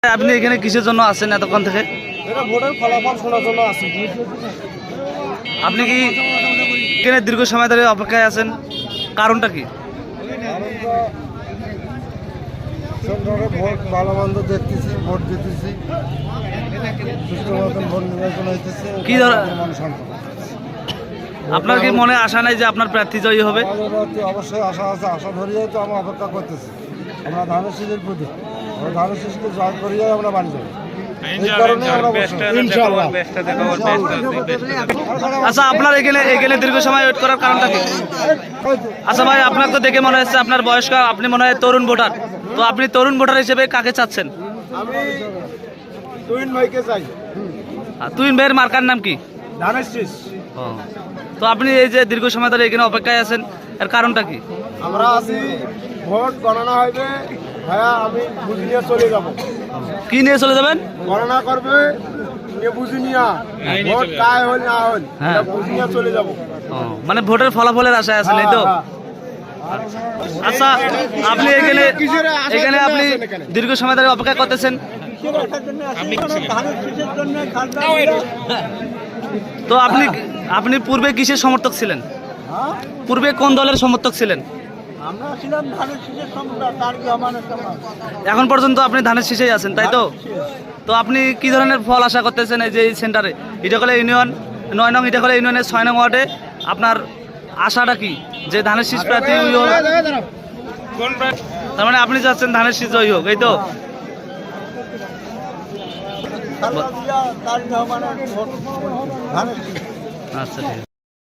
আপনি এখানে কিসের জন্য আছেন এতক্ষণ থেকে? এটা ভোটের ফলাফল শোনার জন্য আছি। আপনি কি এখানে দীর্ঘ সময় ধরে অপেক্ষায় আছেন, কারণটা কি? ভোট ভালো মন্দ দেখতেছি, ভোট দিতেছি, সুষ্ঠু মতন ভোট নির্বাচন হইতেছে। কি আপনার কি মনে আশা নাই যে আপনার প্রার্থী জয়ী হবে? অবশ্যই আশা আছে, আশা ধরিয়ে তো আমরা অপেক্ষা করতেছি। আমরা ধানের শীষের প্রতি আমরা ধানের শীষকে জয় করিয়ে আমরা বাড়ি যাবো। আচ্ছা, আপনার এখানে দীর্ঘ সময় ওয়েট করার কারণটা কি? আচ্ছা ভাই, আপনার তো দেখে মনে হচ্ছে আপনার বয়স্ক, আপনি মনে হয় তরুণ ভোটার। তো আপনি তরুণ ভোটার হিসেবে কাকে চাচ্ছেন? আমি তুহিন ভাইকে চাই। তুহিন ভাইয়ের মার্কার নাম কি? ধানের শীষ। তো আপনি এই যে দীর্ঘ সময় ধরে এখানে অপেক্ষায় আছেন, এর কারণটা কি? আমরা আছি, ভোট গণনা হবে ভাইয়া, আমি বুঝি নিয়ে চলে যাব। কি নিয়ে চলে যাবেন? গণনা করবে, নিয়ে বুঝি নিয়ে ভোট কায় হল না হল বুঝি নিয়ে চলে যাব। মানে ভোটের ফলাফলের আশায় আছেন, এই তো? আচ্ছা, আপনি এখানে আপনি দীর্ঘ সময় ধরে অপেক্ষা করতেছেন, তো আপনি পূর্বে কিসের সমর্থক ছিলেন? পূর্বে কোন দলের সমর্থক ছিলেন? এখন পর্যন্ত আপনি ধানের শীষেই আছেন, তাই তো? তো আপনি কি ধরনের ফল আশা করতেছেন এই যে এই সেন্টারে, ইটাখলা ইউনিয়ন 9 নং ইটাখলা ইউনিয়নের 6 নং ওয়ার্ডে আপনার আশাটা কি যে ধানের শীষ প্রার্থী হোক? তার মানে আপনি চাচ্ছেন ধানের শীষ জয়ী হোক, এই তো? আচ্ছা, ঠিক আছে।